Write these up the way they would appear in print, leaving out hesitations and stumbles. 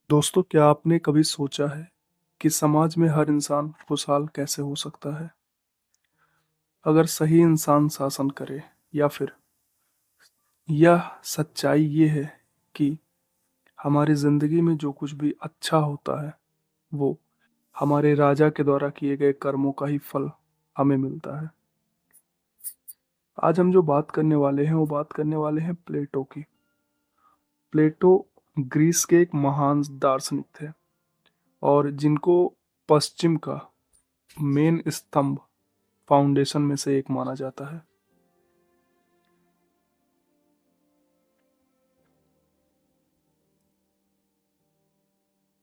दोस्तों, क्या आपने कभी सोचा है कि समाज में हर इंसान खुशहाल कैसे हो सकता है अगर सही इंसान शासन करे? या फिर यह सच्चाई ये है कि हमारी जिंदगी में जो कुछ भी अच्छा होता है वो हमारे राजा के द्वारा किए गए कर्मों का ही फल हमें मिलता है। आज हम जो बात करने वाले हैं वो बात करने वाले हैं प्लेटो की। प्लेटो ग्रीस के एक महान दार्शनिक थे और जिनको पश्चिम का मेन स्तंभ, फाउंडेशन में से एक माना जाता है।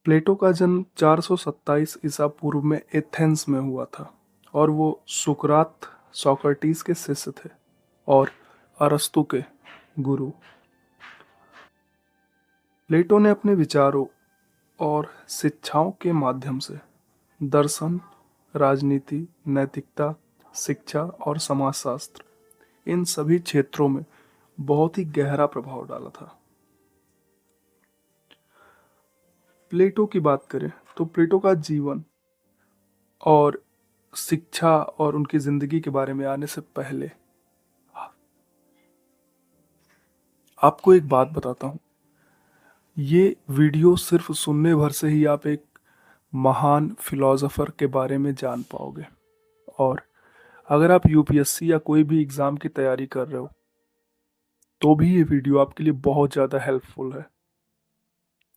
प्लेटो का जन्म 427 ईसा पूर्व में एथेंस में हुआ था और वो सुकरात, सोक्रेटिस के शिष्य थे और अरस्तु के गुरु। प्लेटो ने अपने विचारों और शिक्षाओं के माध्यम से दर्शन, राजनीति, नैतिकता, शिक्षा और समाजशास्त्र, इन सभी क्षेत्रों में बहुत ही गहरा प्रभाव डाला था। प्लेटो की बात करें तो प्लेटो का जीवन और शिक्षा और उनकी जिंदगी के बारे में आने से पहले आपको एक बात बताता हूँ। ये वीडियो सिर्फ सुनने भर से ही आप एक महान फिलोसोफर के बारे में जान पाओगे। और अगर आप यूपीएससी या कोई भी एग्ज़ाम की तैयारी कर रहे हो तो भी ये वीडियो आपके लिए बहुत ज़्यादा हेल्पफुल है।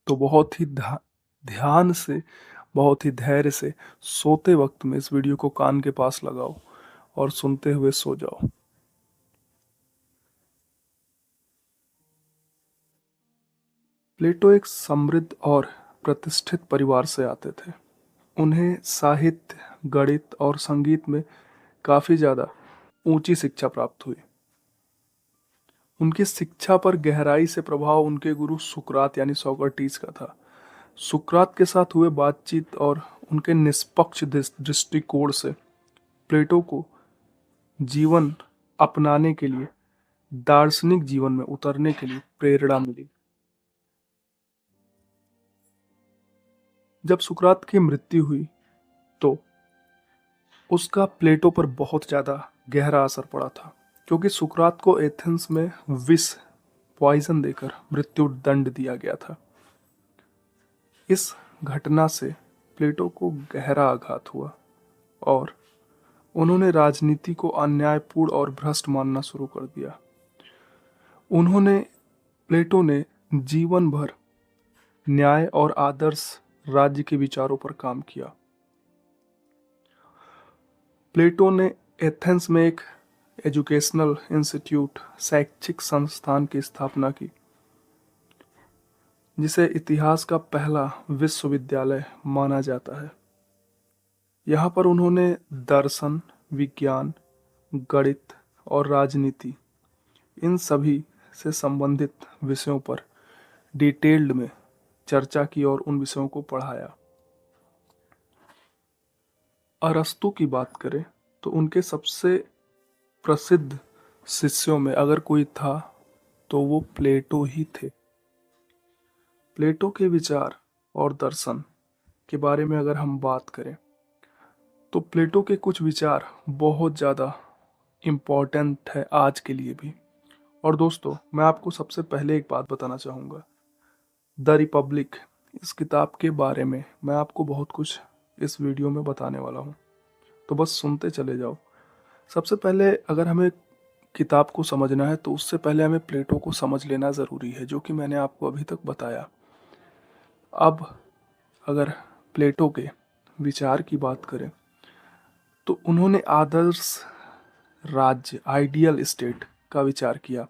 तो बहुत ही ध्यान से, बहुत ही धैर्य से सोते वक्त में इस वीडियो को कान के पास लगाओ और सुनते हुए सो जाओ। प्लेटो एक समृद्ध और प्रतिष्ठित परिवार से आते थे। उन्हें साहित्य, गणित और संगीत में काफ़ी ज़्यादा ऊंची शिक्षा प्राप्त हुई। उनकी शिक्षा पर गहराई से प्रभाव उनके गुरु सुकरात यानी सोक्रेटिस का था। सुकरात के साथ हुए बातचीत और उनके निष्पक्ष दृष्टिकोण से प्लेटो को जीवन अपनाने के लिए, दार्शनिक जीवन में उतरने के लिए प्रेरणा मिली। जब सुकरात की मृत्यु हुई तो उसका प्लेटो पर बहुत ज़्यादा गहरा असर पड़ा था, क्योंकि सुकरात को एथेंस में विष, पॉइजन देकर मृत्यु दंड दिया गया था। इस घटना से प्लेटो को गहरा आघात हुआ और उन्होंने राजनीति को अन्यायपूर्ण और भ्रष्ट मानना शुरू कर दिया। उन्होंने प्लेटो ने जीवन भर न्याय और आदर्श राज्य के विचारों पर काम किया। प्लेटो ने एथेंस में एक एजुकेशनल इंस्टीट्यूट, शैक्षिक संस्थान की स्थापना की, जिसे इतिहास का पहला विश्वविद्यालय माना जाता है। यहाँ पर उन्होंने दर्शन, विज्ञान, गणित और राजनीति, इन सभी से संबंधित विषयों पर डिटेल्ड में चर्चा की और उन विषयों को पढ़ाया। अरस्तु की बात करें तो उनके सबसे प्रसिद्ध शिष्यों में अगर कोई था तो वो प्लेटो ही थे। प्लेटो के विचार और दर्शन के बारे में अगर हम बात करें तो प्लेटो के कुछ विचार बहुत ज़्यादा इम्पोर्टेंट है आज के लिए भी। और दोस्तों, मैं आपको सबसे पहले एक बात बताना चाहूँगा। द रिपब्लिक, इस किताब के बारे में मैं आपको बहुत कुछ इस वीडियो में बताने वाला हूँ, तो बस सुनते चले जाओ। सबसे पहले अगर हमें किताब को समझना है तो उससे पहले हमें प्लेटो को समझ लेना ज़रूरी है, जो कि मैंने आपको अभी तक बताया। अब अगर प्लेटो के विचार की बात करें तो उन्होंने आदर्श राज्य, आइडियल स्टेट का विचार किया।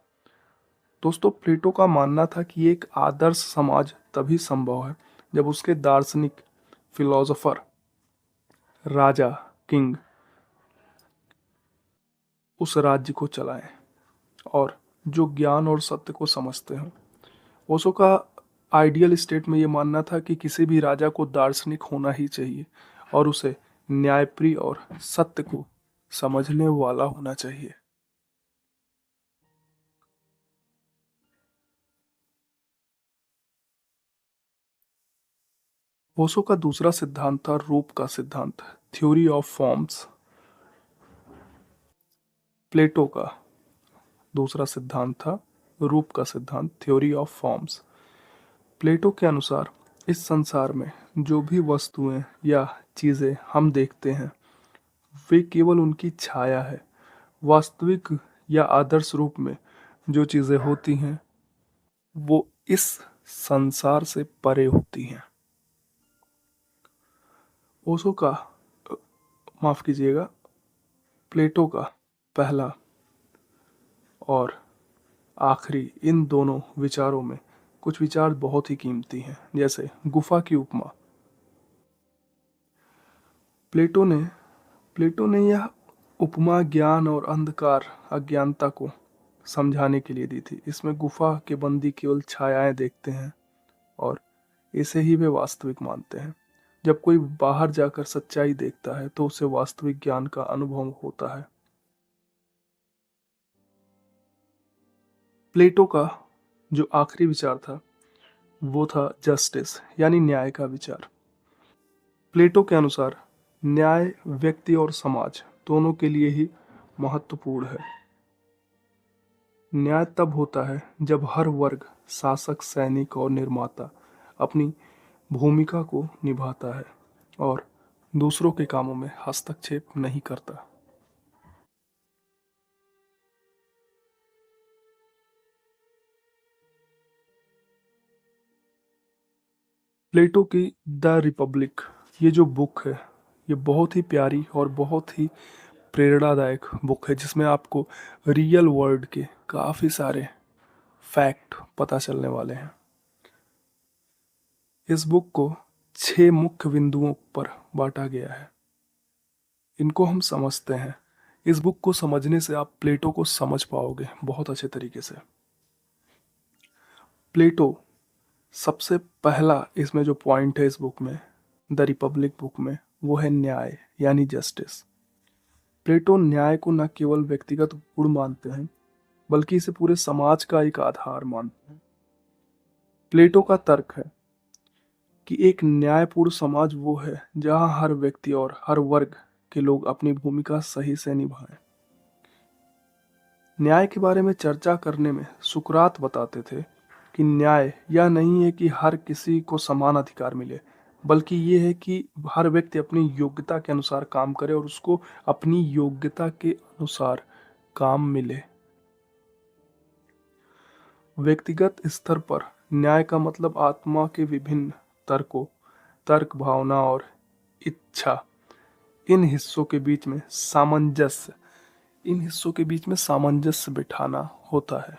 दोस्तों, प्लेटो का मानना था कि एक आदर्श समाज तभी संभव है जब उसके दार्शनिक, फिलोसोफर, राजा, किंग उस राज्य को चलाएं और जो ज्ञान और सत्य को समझते हों। ओशो का आइडियल स्टेट में ये मानना था कि किसी भी राजा को दार्शनिक होना ही चाहिए और उसे न्यायप्रिय और सत्य को समझने वाला होना चाहिए। ओशो का दूसरा सिद्धांत था रूप का सिद्धांत, थ्योरी ऑफ फॉर्म्स। प्लेटो का दूसरा सिद्धांत था रूप का सिद्धांत, थ्योरी ऑफ फॉर्म्स। प्लेटो के अनुसार इस संसार में जो भी वस्तुएं या चीजें हम देखते हैं वे केवल उनकी छाया है। वास्तविक या आदर्श रूप में जो चीजें होती हैं वो इस संसार से परे होती हैं। ओशो का माफ कीजिएगा, प्लेटो का पहला और आखिरी इन दोनों विचारों में कुछ विचार बहुत ही कीमती हैं, जैसे गुफा की उपमा। प्लेटो ने यह उपमा ज्ञान और अंधकार अज्ञानता को समझाने के लिए दी थी। इसमें गुफा के बंदी केवल छायाएं देखते हैं और इसे ही वे वास्तविक मानते हैं। जब कोई बाहर जाकर सच्चाई देखता है तो उसे वास्तविक ज्ञान का अनुभव होता है। प्लेटो का जो आखिरी विचार था वो था जस्टिस यानी न्याय का विचार। प्लेटो के अनुसार न्याय व्यक्ति और समाज दोनों के लिए ही महत्वपूर्ण है। न्याय तब होता है जब हर वर्ग, शासक, सैनिक और निर्माता अपनी भूमिका को निभाता है और दूसरों के कामों में हस्तक्षेप नहीं करता। प्लेटो की द रिपब्लिक ये जो बुक है ये बहुत ही प्यारी और बहुत ही प्रेरणादायक बुक है, जिसमें आपको रियल वर्ल्ड के काफ़ी सारे फैक्ट पता चलने वाले हैं। इस बुक को 6 मुख्य बिंदुओं पर बांटा गया है। इनको हम समझते हैं। इस बुक को समझने से आप प्लेटो को समझ पाओगे बहुत अच्छे तरीके से। प्लेटो सबसे पहला इसमें जो पॉइंट है इस बुक में, द रिपब्लिक बुक में, वो है न्याय यानी जस्टिस। प्लेटो न्याय को न केवल व्यक्तिगत गुण मानते हैं बल्कि इसे पूरे समाज का एक आधार मानते हैं। प्लेटो का तर्क है कि एक न्यायपूर्ण समाज वो है जहां हर व्यक्ति और हर वर्ग के लोग अपनी भूमिका सही से निभाएं। न्याय के बारे में चर्चा करने में सुकरात बताते थे कि न्याय यह नहीं है कि हर किसी को समान अधिकार मिले, बल्कि ये है कि हर व्यक्ति अपनी योग्यता के अनुसार काम करे और उसको अपनी योग्यता के अनुसार काम मिले। व्यक्तिगत स्तर पर न्याय का मतलब आत्मा के विभिन्न तर्कों, तर्क, भावना और इच्छा, इन हिस्सों के बीच में सामंजस्य बिठाना होता है।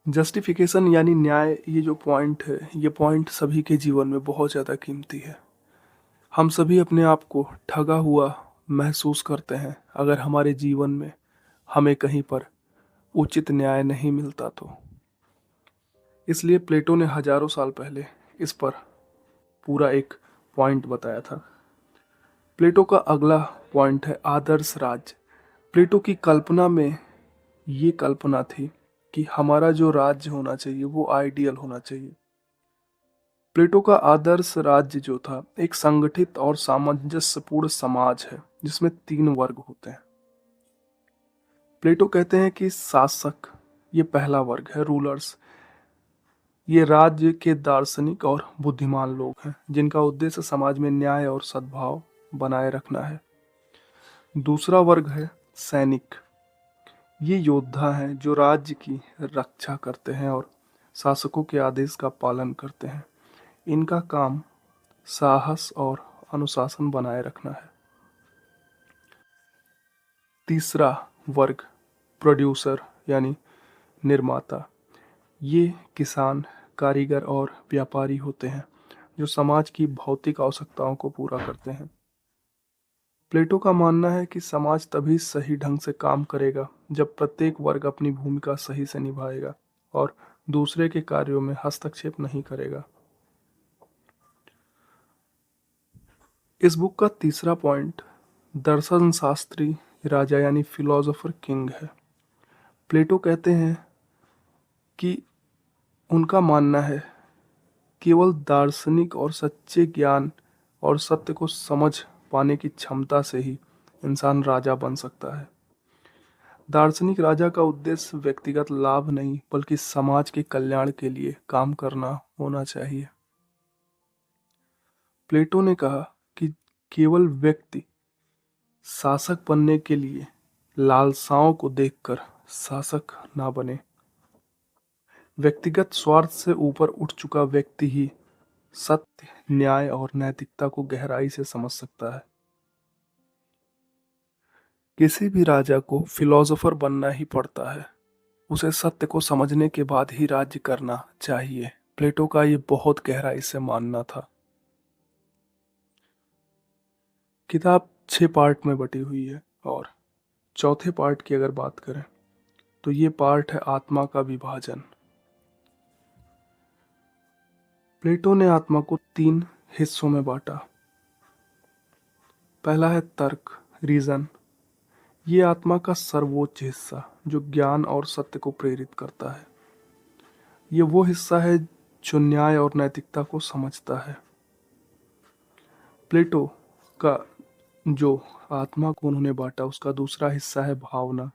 जस्टिफिकेशन यानी न्याय, ये जो पॉइंट है ये पॉइंट सभी के जीवन में बहुत ज़्यादा कीमती है। हम सभी अपने आप को ठगा हुआ महसूस करते हैं अगर हमारे जीवन में हमें कहीं पर उचित न्याय नहीं मिलता तो। इसलिए प्लेटो ने हजारों साल पहले इस पर पूरा एक पॉइंट बताया था। प्लेटो का अगला पॉइंट है आदर्श राज्य। प्लेटो की कल्पना में ये कल्पना थी कि हमारा जो राज्य होना चाहिए वो आइडियल होना चाहिए। प्लेटो का आदर्श राज्य जो था एक संगठित और सामंजस्यपूर्ण समाज है जिसमें 3 वर्ग होते हैं। प्लेटो कहते हैं कि शासक ये पहला वर्ग है, रूलर्स। ये राज्य के दार्शनिक और बुद्धिमान लोग हैं जिनका उद्देश्य समाज में न्याय और सद्भाव बनाए रखना है। दूसरा वर्ग है सैनिक। ये योद्धा हैं जो राज्य की रक्षा करते हैं और शासकों के आदेश का पालन करते हैं। इनका काम साहस और अनुशासन बनाए रखना है। तीसरा वर्ग प्रोड्यूसर यानी निर्माता। ये किसान, कारीगर और व्यापारी होते हैं जो समाज की भौतिक आवश्यकताओं को पूरा करते हैं। प्लेटो का मानना है कि समाज तभी सही ढंग से काम करेगा जब प्रत्येक वर्ग अपनी भूमिका सही से निभाएगा और दूसरे के कार्यों में हस्तक्षेप नहीं करेगा। इस बुक का तीसरा पॉइंट दर्शन शास्त्री राजा यानी फिलोसोफर किंग है। प्लेटो कहते हैं कि उनका मानना है केवल दार्शनिक और सच्चे ज्ञान और सत्य को समझ पाने की क्षमता से ही इंसान राजा बन सकता है। दार्शनिक राजा का उद्देश्य व्यक्तिगत लाभ नहीं बल्कि समाज के कल्याण के लिए काम करना होना चाहिए। प्लेटो ने कहा कि केवल व्यक्ति शासक बनने के लिए लालसाओं को देखकर शासक ना बने। व्यक्तिगत स्वार्थ से ऊपर उठ चुका व्यक्ति ही सत्य, न्याय और नैतिकता को गहराई से समझ सकता है। किसी भी राजा को फिलोसोफर बनना ही पड़ता है। उसे सत्य को समझने के बाद ही राज्य करना चाहिए। प्लेटो का ये बहुत गहराई से मानना था। किताब 6 पार्ट में बटी हुई है और चौथे पार्ट की अगर बात करें तो ये पार्ट है आत्मा का विभाजन। प्लेटो ने आत्मा को 3 हिस्सों में बांटा। पहला है तर्क, रीजन। ये आत्मा का सर्वोच्च हिस्सा जो ज्ञान और सत्य को प्रेरित करता है। ये वो हिस्सा है जो न्याय और नैतिकता को समझता है। प्लेटो का जो आत्मा को उन्होंने बांटा उसका दूसरा हिस्सा है भावना,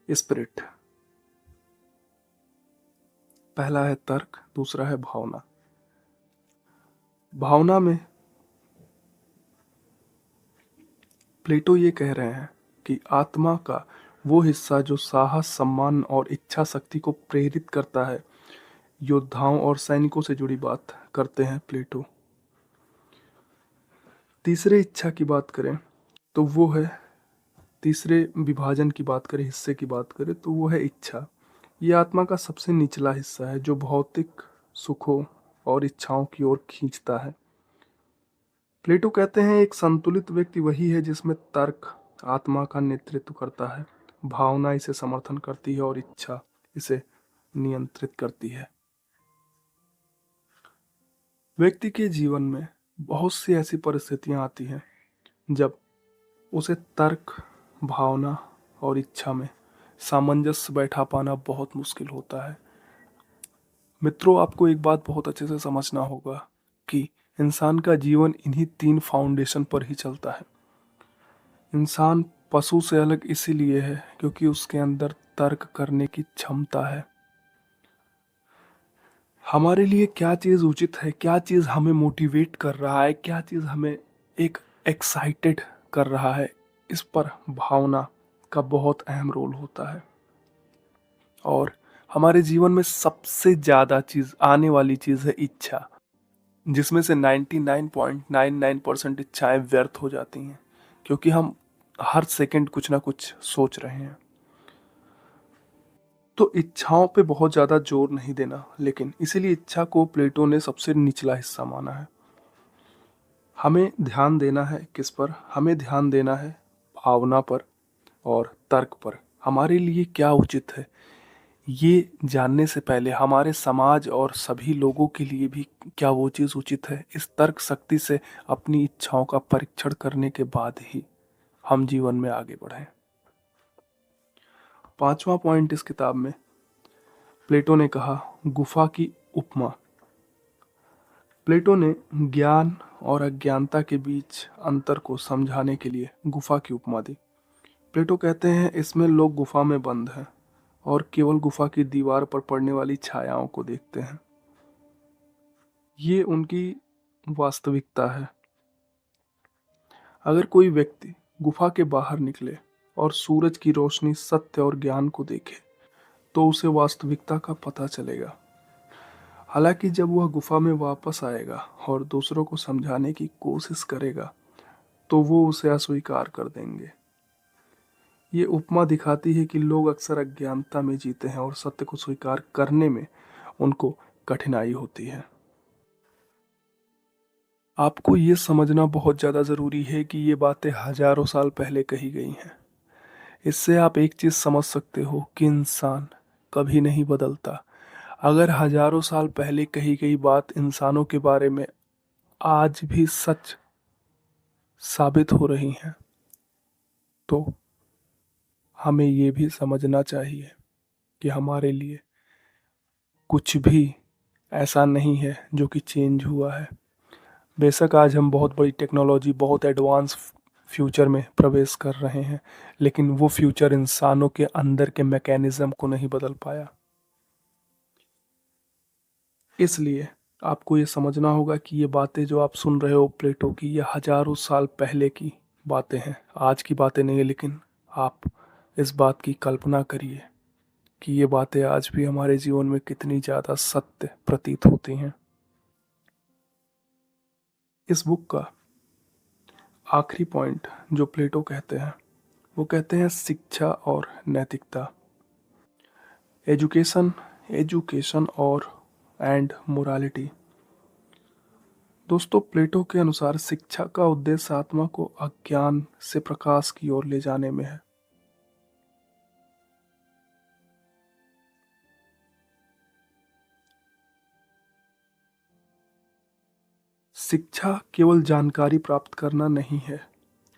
स्पिरिट। पहला है तर्क, दूसरा है भावना। भावना में प्लेटो ये कह रहे हैं कि आत्मा का वो हिस्सा जो साहस, सम्मान और इच्छा शक्ति को प्रेरित करता है। योद्धाओं और सैनिकों से जुड़ी बात करते हैं प्लेटो। तीसरे इच्छा की बात करें तो वो है, तीसरे विभाजन की बात करें, हिस्से की बात करें तो वो है इच्छा। ये आत्मा का सबसे निचला हिस्सा है जो भौतिक सुखों और इच्छाओं की ओर खींचता है। प्लेटो कहते हैं एक संतुलित व्यक्ति वही है जिसमें तर्क आत्मा का नेतृत्व करता है, भावना इसे समर्थन करती है और इच्छा इसे नियंत्रित करती है। व्यक्ति के जीवन में बहुत सी ऐसी परिस्थितियां आती हैं जब उसे तर्क, भावना और इच्छा में सामंजस्य बैठा पाना बहुत मुश्किल होता है। मित्रों, आपको एक बात बहुत अच्छे से समझना होगा कि इंसान का जीवन इन्हीं 3 फाउंडेशन पर ही चलता है। इंसान पशु से अलग इसीलिए है क्योंकि उसके अंदर तर्क करने की क्षमता है। हमारे लिए क्या चीज़ उचित है, क्या चीज़ हमें मोटिवेट कर रहा है, क्या चीज़ हमें एक एक्साइटेड कर रहा है, इस पर भावना का बहुत अहम रोल होता है। और हमारे जीवन में सबसे ज़्यादा चीज़ आने वाली चीज़ है इच्छा, जिसमें से 99.99% इच्छाएं व्यर्थ हो जाती हैं क्योंकि हम हर सेकंड कुछ ना कुछ सोच रहे हैं। तो इच्छाओं पे बहुत ज़्यादा जोर नहीं देना, लेकिन इसीलिए इच्छा को प्लेटो ने सबसे निचला हिस्सा माना है। हमें ध्यान देना है किस पर? हमें ध्यान देना है भावना पर और तर्क पर। हमारे लिए क्या उचित है ये जानने से पहले हमारे समाज और सभी लोगों के लिए भी क्या वो चीज़ उचित है, इस तर्क शक्ति से अपनी इच्छाओं का परीक्षण करने के बाद ही हम जीवन में आगे बढ़ें। 5वां पॉइंट इस किताब में प्लेटो ने कहा गुफा की उपमा। प्लेटो ने ज्ञान और अज्ञानता के बीच अंतर को समझाने के लिए गुफा की उपमा दी। प्लेटो कहते हैं इसमें लोग गुफा में बंद हैं और केवल गुफा की दीवार पर पड़ने वाली छायाओं को देखते हैं। ये उनकी वास्तविकता है। अगर कोई व्यक्ति गुफा के बाहर निकले और सूरज की रोशनी, सत्य और ज्ञान को देखे तो उसे वास्तविकता का पता चलेगा। हालांकि जब वह गुफा में वापस आएगा और दूसरों को समझाने की कोशिश करेगा तो वो उसे अस्वीकार कर देंगे। ये उपमा दिखाती है कि लोग अक्सर अज्ञानता में जीते हैं और सत्य को स्वीकार करने में उनको कठिनाई होती है। आपको ये समझना बहुत ज़्यादा ज़रूरी है कि ये बातें हजारों साल पहले कही गई हैं। इससे आप एक चीज़ समझ सकते हो कि इंसान कभी नहीं बदलता। अगर हजारों साल पहले कही गई बात इंसानों के बारे में आज भी सच साबित हो रही हैं तो हमें ये भी समझना चाहिए कि हमारे लिए कुछ भी ऐसा नहीं है जो कि चेंज हुआ है। बेशक आज हम बहुत बड़ी टेक्नोलॉजी, बहुत एडवांस फ्यूचर में प्रवेश कर रहे हैं, लेकिन वो फ्यूचर इंसानों के अंदर के मैकेनिज्म को नहीं बदल पाया। इसलिए आपको ये समझना होगा कि ये बातें जो आप सुन रहे हो प्लेटो की, ये हजारों साल पहले की बातें हैं, आज की बातें नहीं है। लेकिन आप इस बात की कल्पना करिए कि ये बातें आज भी हमारे जीवन में कितनी ज़्यादा सत्य प्रतीत होती हैं। इस बुक का आखिरी पॉइंट जो प्लेटो कहते हैं, वो कहते हैं शिक्षा और नैतिकता, एजुकेशन, एजुकेशन और एंड मोरालिटी। दोस्तों, प्लेटो के अनुसार शिक्षा का उद्देश्य आत्मा को अज्ञान से प्रकाश की ओर ले जाने में है। शिक्षा केवल जानकारी प्राप्त करना नहीं है,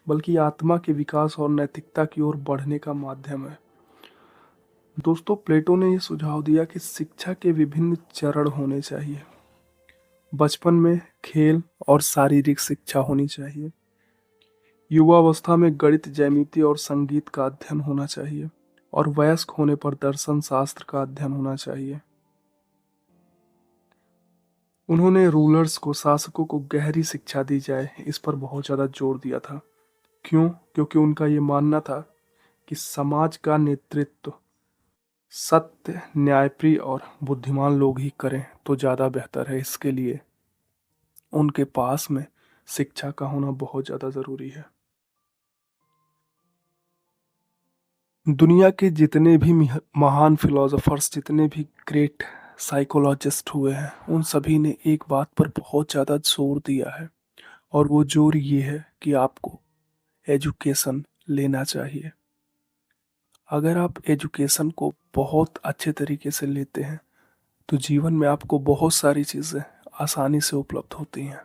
बल्कि आत्मा के विकास और नैतिकता की ओर बढ़ने का माध्यम है। दोस्तों, प्लेटो ने यह सुझाव दिया कि शिक्षा के विभिन्न चरण होने चाहिए। बचपन में खेल और शारीरिक शिक्षा होनी चाहिए। युवावस्था में गणित, ज्यामिति और संगीत का अध्ययन होना चाहिए, और वयस्क होने पर दर्शन शास्त्र का अध्ययन होना चाहिए। उन्होंने रूलर्स को, शासकों को गहरी शिक्षा दी जाए, इस पर बहुत ज़्यादा जोर दिया था। क्यों? क्योंकि उनका ये मानना था कि समाज का नेतृत्व सत्य, न्यायप्रिय और बुद्धिमान लोग ही करें तो ज़्यादा बेहतर है। इसके लिए उनके पास में शिक्षा का होना बहुत ज़्यादा ज़रूरी है। दुनिया के जितने भी महान फिलोसोफर्स, जितने भी ग्रेट साइकोलॉजिस्ट हुए हैं, उन सभी ने एक बात पर बहुत ज़्यादा जोर दिया है, और वो जोर ये है कि आपको एजुकेशन लेना चाहिए। अगर आप एजुकेशन को बहुत अच्छे तरीके से लेते हैं तो जीवन में आपको बहुत सारी चीज़ें आसानी से उपलब्ध होती हैं।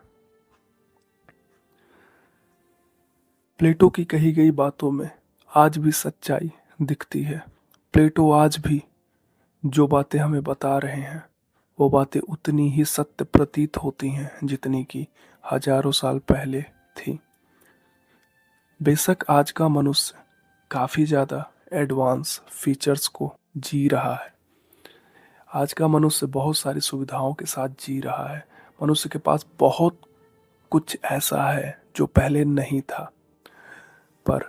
प्लेटो की कही गई बातों में आज भी सच्चाई दिखती है। प्लेटो आज भी जो बातें हमें बता रहे हैं, वो बातें उतनी ही सत्य प्रतीत होती हैं जितनी कि हजारों साल पहले थी। बेशक आज का मनुष्य काफ़ी ज़्यादा एडवांस फीचर्स को जी रहा है। आज का मनुष्य बहुत सारी सुविधाओं के साथ जी रहा है। मनुष्य के पास बहुत कुछ ऐसा है जो पहले नहीं था। पर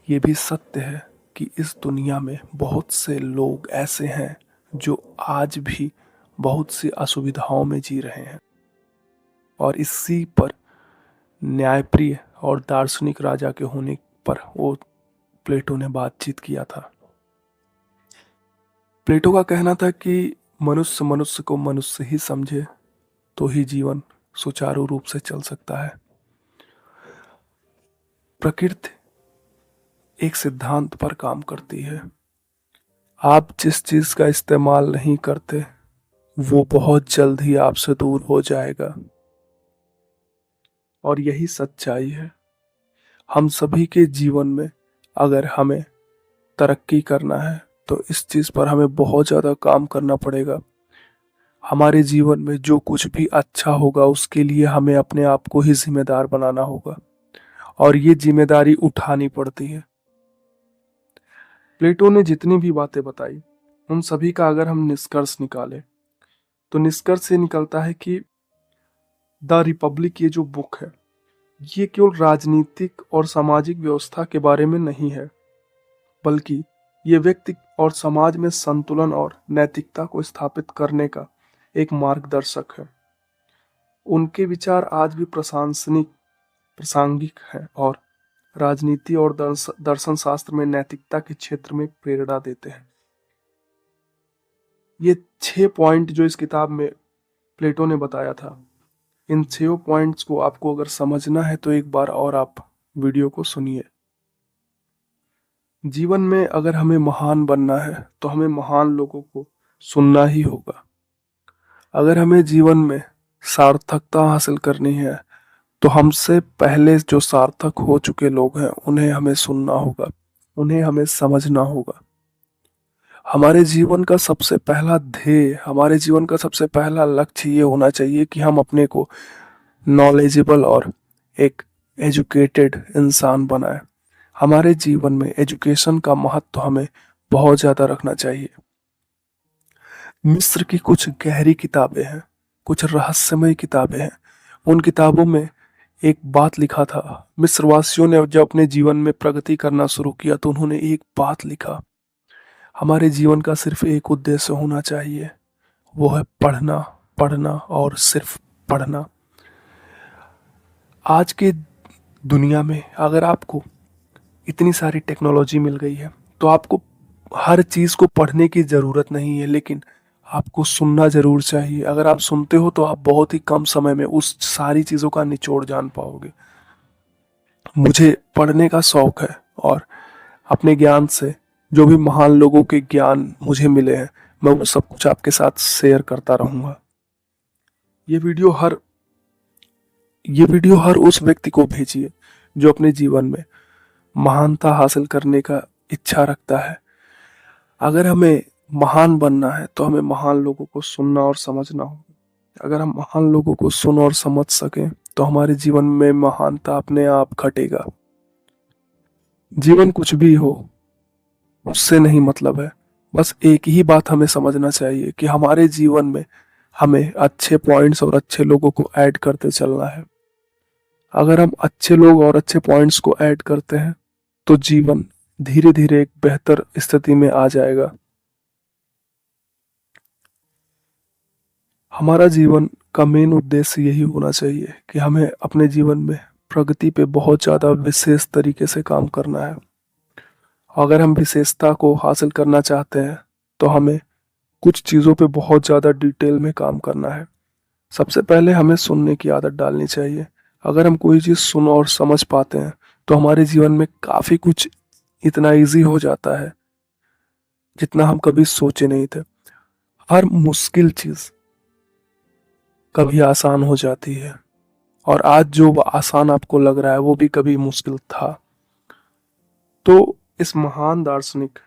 यह भी सत्य है कि इस दुनिया में बहुत से लोग ऐसे हैं जो आज भी बहुत सी असुविधाओं में जी रहे हैं। और इसी पर न्यायप्रिय और दार्शनिक राजा के होने पर वो प्लेटो ने बातचीत किया था। प्लेटो का कहना था कि मनुष्य मनुष्य को मनुष्य ही समझे तो ही जीवन सुचारू रूप से चल सकता है। प्रकृति एक सिद्धांत पर काम करती है। आप जिस चीज का इस्तेमाल नहीं करते वो बहुत जल्द ही आपसे दूर हो जाएगा, और यही सच्चाई है। हम सभी के जीवन में अगर हमें तरक्की करना है तो इस चीज पर हमें बहुत ज्यादा काम करना पड़ेगा। हमारे जीवन में जो कुछ भी अच्छा होगा उसके लिए हमें अपने आप को ही जिम्मेदार बनाना होगा, और ये जिम्मेदारी उठानी पड़ती है। प्लेटो ने जितनी भी बातें बताई उन सभी का अगर हम निष्कर्ष निकालें तो निष्कर्ष ये निकलता है कि द रिपब्लिक, ये जो बुक है, ये केवल राजनीतिक और सामाजिक व्यवस्था के बारे में नहीं है, बल्कि ये व्यक्ति और समाज में संतुलन और नैतिकता को स्थापित करने का एक मार्गदर्शक है। उनके विचार आज भी प्रासंगिक हैं और राजनीति और दर्शन शास्त्र में नैतिकता के क्षेत्र में प्रेरणा देते हैं। ये 6 पॉइंट जो इस किताब में प्लेटो ने बताया था, इन 6 पॉइंट्स को आपको अगर समझना है तो एक बार और आप वीडियो को सुनिए। जीवन में अगर हमें महान बनना है तो हमें महान लोगों को सुनना ही होगा। अगर हमें जीवन में सार्थकता हासिल करनी है तो हमसे पहले जो सार्थक हो चुके लोग हैं उन्हें हमें सुनना होगा, उन्हें हमें समझना होगा। हमारे जीवन का सबसे पहला ध्येय, हमारे जीवन का सबसे पहला लक्ष्य ये होना चाहिए कि हम अपने को नॉलेजेबल और एक एजुकेटेड इंसान बनाए। हमारे जीवन में एजुकेशन का महत्व हमें बहुत ज़्यादा रखना चाहिए। मिस्र की कुछ गहरी किताबें हैं, कुछ रहस्यमय किताबें हैं। उन किताबों में एक बात लिखा था। मिस्रवासियों ने जब अपने जीवन में प्रगति करना शुरू किया तो उन्होंने एक बात लिखा, हमारे जीवन का सिर्फ एक उद्देश्य होना चाहिए, वो है पढ़ना, पढ़ना और सिर्फ पढ़ना। आज के दुनिया में अगर आपको इतनी सारी टेक्नोलॉजी मिल गई है तो आपको हर चीज़ को पढ़ने की ज़रूरत नहीं है, लेकिन आपको सुनना ज़रूर चाहिए। अगर आप सुनते हो तो आप बहुत ही कम समय में उस सारी चीज़ों का निचोड़ जान पाओगे। मुझे पढ़ने का शौक है और अपने ज्ञान से जो भी महान लोगों के ज्ञान मुझे मिले हैं मैं वो सब कुछ आपके साथ शेयर करता रहूँगा। ये वीडियो हर ये वीडियो हर उस व्यक्ति को भेजिए जो अपने जीवन में महानता हासिल करने का इच्छा रखता है। अगर हमें महान बनना है तो हमें महान लोगों को सुनना और समझना होगा। अगर हम महान लोगों को सुन और समझ सकें तो हमारे जीवन में महानता अपने आप घटेगा। जीवन कुछ भी हो उससे नहीं मतलब है, बस एक ही बात हमें समझना चाहिए कि हमारे जीवन में हमें अच्छे पॉइंट्स और अच्छे लोगों को ऐड करते चलना है। अगर हम अच्छे लोग और अच्छे पॉइंट्स को ऐड करते हैं तो जीवन धीरे धीरे एक बेहतर स्थिति में आ जाएगा। हमारा जीवन का मेन उद्देश्य यही होना चाहिए कि हमें अपने जीवन में प्रगति पे बहुत ज़्यादा विशेष तरीके से काम करना है। अगर हम विशेषता को हासिल करना चाहते हैं तो हमें कुछ चीज़ों पे बहुत ज़्यादा डिटेल में काम करना है। सबसे पहले हमें सुनने की आदत डालनी चाहिए। अगर हम कोई चीज़ सुन और समझ पाते हैं तो हमारे जीवन में काफ़ी कुछ इतना इजी हो जाता है जितना हम कभी सोचे नहीं थे। हर मुश्किल चीज़ कभी आसान हो जाती है और आज जो आसान आपको लग रहा है वो भी कभी मुश्किल था। तो इस महान दार्शनिक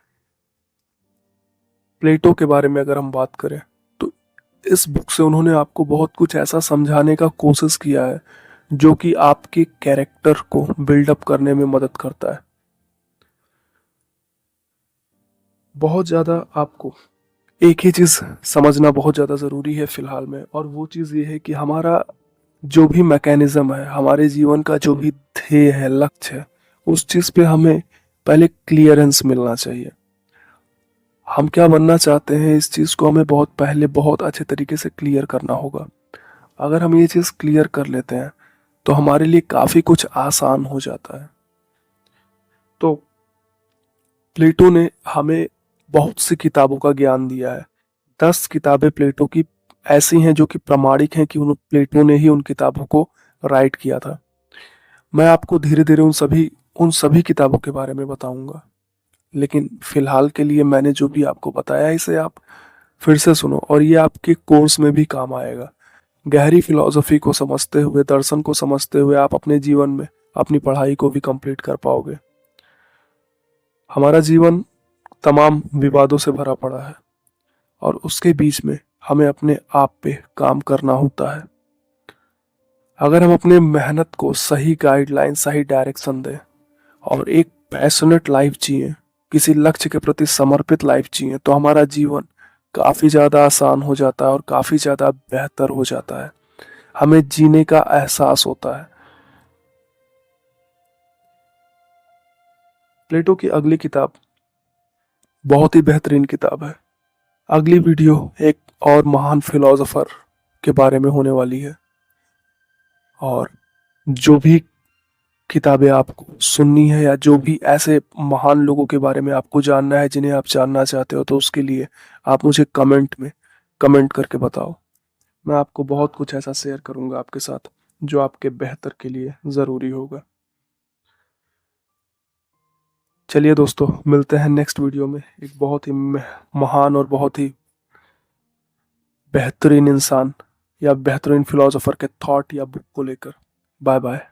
प्लेटो के बारे में अगर हम बात करें तो इस बुक से उन्होंने आपको बहुत कुछ ऐसा समझाने का कोशिश किया है जो कि आपके कैरेक्टर को बिल्डअप करने में मदद करता है। बहुत ज़्यादा आपको एक ही चीज़ समझना बहुत ज़्यादा ज़रूरी है फ़िलहाल में, और वो चीज़ ये है कि हमारा जो भी मैकेनिज्म है, हमारे जीवन का जो भी ध्येय है, लक्ष्य है, उस चीज़ पे हमें पहले क्लियरेंस मिलना चाहिए। हम क्या बनना चाहते हैं इस चीज़ को हमें बहुत पहले बहुत अच्छे तरीके से क्लियर करना होगा। अगर हम ये चीज़ क्लियर कर लेते हैं तो हमारे लिए काफ़ी कुछ आसान हो जाता है। तो प्लेटो ने हमें बहुत सी किताबों का ज्ञान दिया है। 10 किताबें प्लेटो की ऐसी हैं जो कि प्रमाणिक हैं कि उन प्लेटो ने ही उन किताबों को राइट किया था। मैं आपको धीरे धीरे उन सभी किताबों के बारे में बताऊंगा, लेकिन फिलहाल के लिए मैंने जो भी आपको बताया इसे आप फिर से सुनो और ये आपके कोर्स में भी काम आएगा। गहरी फिलॉसफी को समझते हुए, दर्शन को समझते हुए आप अपने जीवन में अपनी पढ़ाई को भी कंप्लीट कर पाओगे। हमारा जीवन तमाम विवादों से भरा पड़ा है और उसके बीच में हमें अपने आप पे काम करना होता है। अगर हम अपने मेहनत को सही गाइडलाइन, सही डायरेक्शन दें और एक पैशनेट लाइफ जिए, किसी लक्ष्य के प्रति समर्पित लाइफ जिए, तो हमारा जीवन काफ़ी ज़्यादा आसान हो जाता है और काफ़ी ज़्यादा बेहतर हो जाता है। हमें जीने का एहसास होता है। प्लेटो की अगली किताब बहुत ही बेहतरीन किताब है। अगली वीडियो एक और महान फिलोसोफर के बारे में होने वाली है, और जो भी किताबें आपको सुननी है या जो भी ऐसे महान लोगों के बारे में आपको जानना है जिन्हें आप जानना चाहते हो, तो उसके लिए आप मुझे कमेंट में कमेंट करके बताओ। मैं आपको बहुत कुछ ऐसा शेयर करूंगा आपके साथ जो आपके बेहतर के लिए ज़रूरी होगा। चलिए दोस्तों, मिलते हैं नेक्स्ट वीडियो में एक बहुत ही महान और बहुत ही बेहतरीन इंसान या बेहतरीन फिलोसोफर के थॉट या बुक को लेकर। Bye bye.